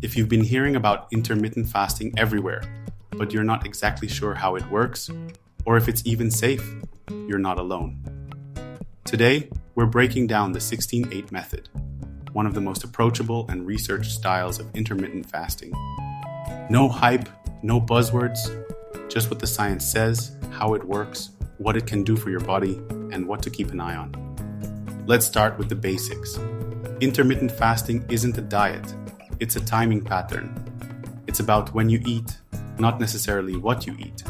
If you've been hearing about intermittent fasting everywhere, but you're not exactly sure how it works, or if it's even safe, you're not alone. Today, we're breaking down the 16-8 method, one of the most approachable and researched styles of intermittent fasting. No hype, no buzzwords, just what the science says, how it works, what it can do for your body, and what to keep an eye on. Let's start with the basics. Intermittent fasting isn't a diet, it's a timing pattern. It's about when you eat, not necessarily what you eat.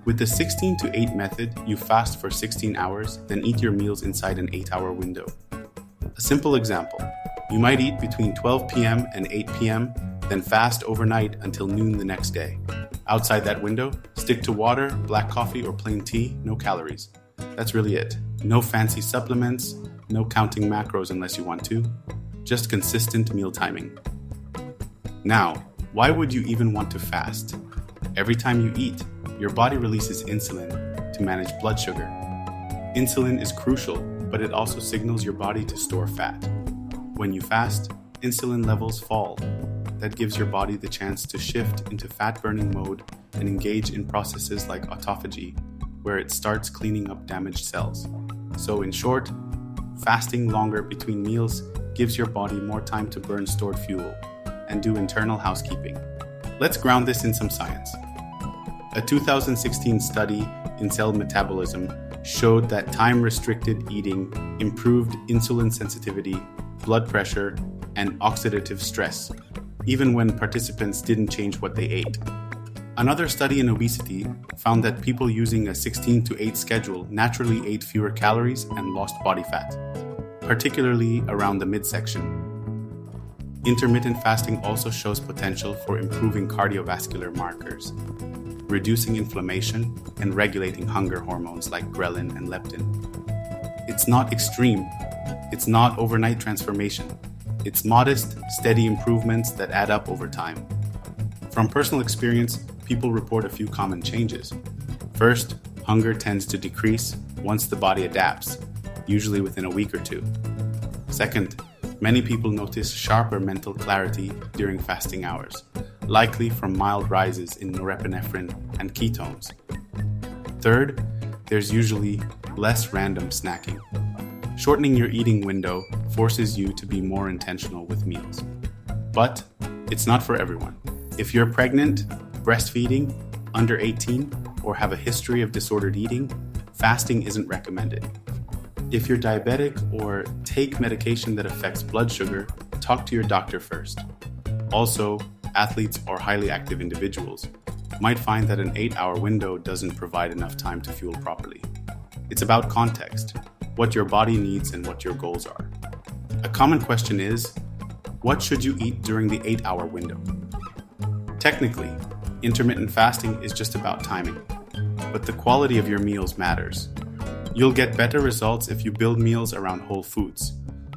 With the 16-8 method, you fast for 16 hours, then eat your meals inside an 8-hour window. A simple example, you might eat between 12 p.m. and 8 p.m., then fast overnight until noon the next day. Outside that window, stick to water, black coffee, or plain tea, no calories. That's really it. No fancy supplements, no counting macros unless you want to, just consistent meal timing. Now, why would you even want to fast? Every time you eat, your body releases insulin to manage blood sugar. Insulin is crucial, but it also signals your body to store fat. When you fast, insulin levels fall. That gives your body the chance to shift into fat-burning mode and engage in processes like autophagy, where it starts cleaning up damaged cells. So in short, fasting longer between meals gives your body more time to burn stored fuel and do internal housekeeping. Let's ground this in some science. A 2016 study in cell metabolism showed that time-restricted eating improved insulin sensitivity, blood pressure, and oxidative stress, even when participants didn't change what they ate. Another study in obesity found that people using a 16-8 schedule naturally ate fewer calories and lost body fat, particularly around the midsection. Intermittent fasting also shows potential for improving cardiovascular markers, reducing inflammation, and regulating hunger hormones like ghrelin and leptin. It's not extreme. It's not overnight transformation. It's modest, steady improvements that add up over time. From personal experience, people report a few common changes. First, hunger tends to decrease once the body adapts, usually within a week or two. Second, many people notice sharper mental clarity during fasting hours, likely from mild rises in norepinephrine and ketones. Third, there's usually less random snacking. Shortening your eating window forces you to be more intentional with meals. But it's not for everyone. If you're pregnant, breastfeeding, under 18, or have a history of disordered eating, fasting isn't recommended. If you're diabetic or take medication that affects blood sugar, talk to your doctor first. Also, athletes or highly active individuals might find that an 8-hour window doesn't provide enough time to fuel properly. It's about context, what your body needs and what your goals are. A common question is, what should you eat during the 8-hour window? Technically, intermittent fasting is just about timing, but the quality of your meals matters. You'll get better results if you build meals around whole foods,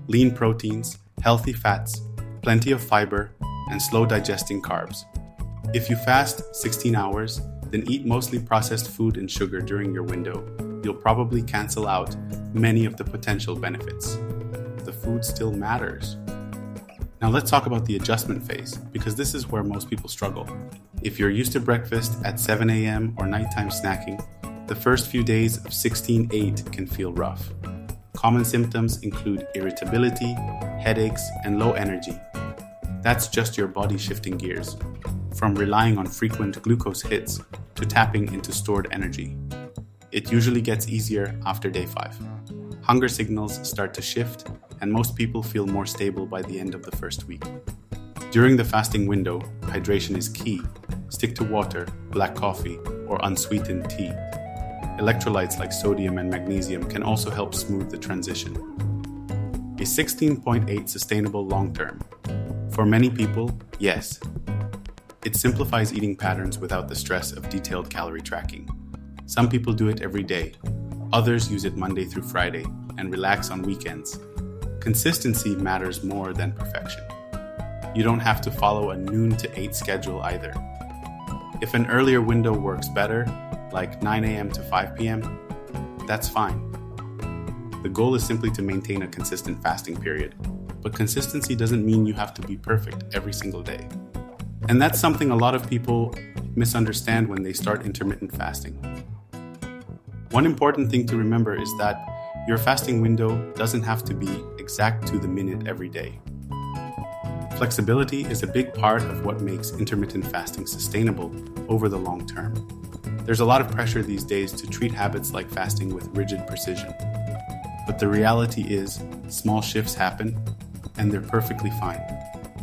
lean proteins, healthy fats, plenty of fiber, and slow digesting carbs. If you fast 16 hours, then eat mostly processed food and sugar during your window, you'll probably cancel out many of the potential benefits. The food still matters. Now let's talk about the adjustment phase, because this is where most people struggle. If you're used to breakfast at 7 a.m. or nighttime snacking, the first few days of 16-8 can feel rough. Common symptoms include irritability, headaches, and low energy. That's just your body shifting gears, from relying on frequent glucose hits to tapping into stored energy. It usually gets easier after day 5. Hunger signals start to shift, and most people feel more stable by the end of the first week. During the fasting window, hydration is key. Stick to water, black coffee, or unsweetened tea. Electrolytes like sodium and magnesium can also help smooth the transition. A 16.8 sustainable long-term? For many people, yes. It simplifies eating patterns without the stress of detailed calorie tracking. Some people do it every day. Others use it Monday through Friday and relax on weekends. Consistency matters more than perfection. You don't have to follow a noon to 8 schedule either. If an earlier window works better, like 9 a.m. to 5 p.m., that's fine. The goal is simply to maintain a consistent fasting period, but consistency doesn't mean you have to be perfect every single day. And that's something a lot of people misunderstand when they start intermittent fasting. One important thing to remember is that your fasting window doesn't have to be exact to the minute every day. Flexibility is a big part of what makes intermittent fasting sustainable over the long term. There's a lot of pressure these days to treat habits like fasting with rigid precision. But the reality is, small shifts happen, and they're perfectly fine.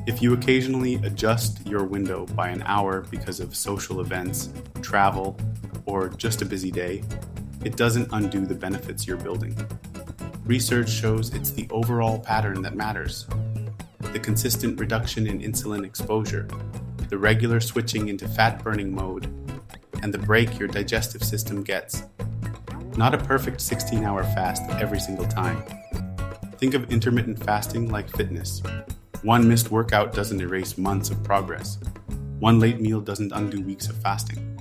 If you occasionally adjust your window by an hour because of social events, travel, or just a busy day, it doesn't undo the benefits you're building. Research shows it's the overall pattern that matters. The consistent reduction in insulin exposure, the regular switching into fat-burning mode, and the break your digestive system gets. Not a perfect 16-hour fast every single time. Think of intermittent fasting like fitness. One missed workout doesn't erase months of progress. One late meal doesn't undo weeks of fasting.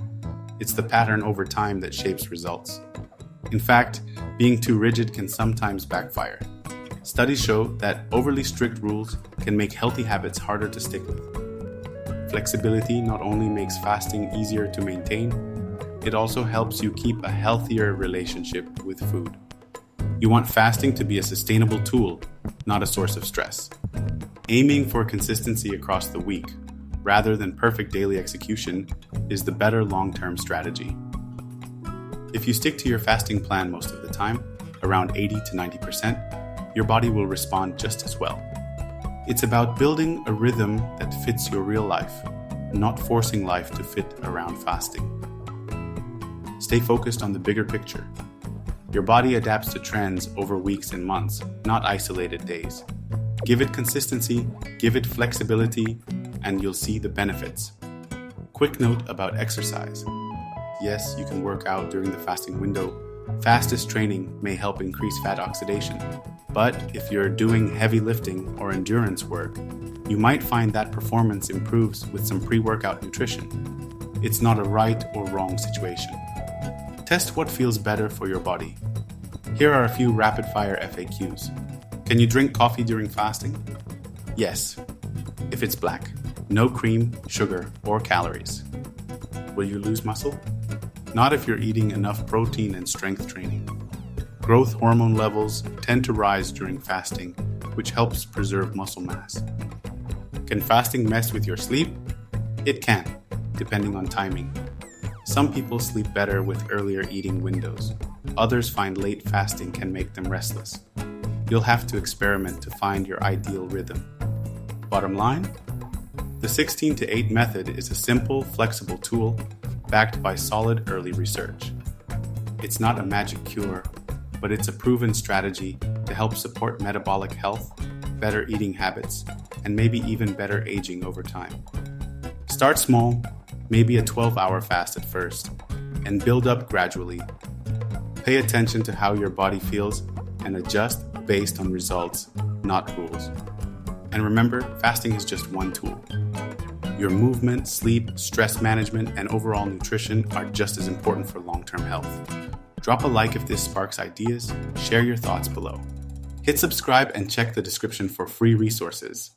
It's the pattern over time that shapes results. In fact, being too rigid can sometimes backfire. Studies show that overly strict rules can make healthy habits harder to stick with. Flexibility not only makes fasting easier to maintain, it also helps you keep a healthier relationship with food. You want fasting to be a sustainable tool, not a source of stress. Aiming for consistency across the week, rather than perfect daily execution, is the better long-term strategy. If you stick to your fasting plan most of the time, around 80 to 90%, your body will respond just as well. It's about building a rhythm that fits your real life, not forcing life to fit around fasting. Stay focused on the bigger picture. Your body adapts to trends over weeks and months, not isolated days. Give it consistency, give it flexibility, and you'll see the benefits. Quick note about exercise. Yes, you can work out during the fasting window. Fastest training may help increase fat oxidation. But if you're doing heavy lifting or endurance work, you might find that performance improves with some pre-workout nutrition. It's not a right or wrong situation. Test what feels better for your body. Here are a few rapid-fire FAQs. Can you drink coffee during fasting? Yes, if it's black. No cream, sugar, or calories. Will you lose muscle? Not if you're eating enough protein and strength training. Growth hormone levels tend to rise during fasting, which helps preserve muscle mass. Can fasting mess with your sleep? It can, depending on timing. Some people sleep better with earlier eating windows. Others find late fasting can make them restless. You'll have to experiment to find your ideal rhythm. Bottom line? The 16-8 method is a simple, flexible tool backed by solid early research. It's not a magic cure, but it's a proven strategy to help support metabolic health, better eating habits, and maybe even better aging over time. Start small, maybe a 12-hour fast at first, and build up gradually. Pay attention to how your body feels and adjust based on results, not rules. And remember, fasting is just one tool. Your movement, sleep, stress management, and overall nutrition are just as important for long-term health. Drop a like if this sparks ideas, share your thoughts below. Hit subscribe and check the description for free resources.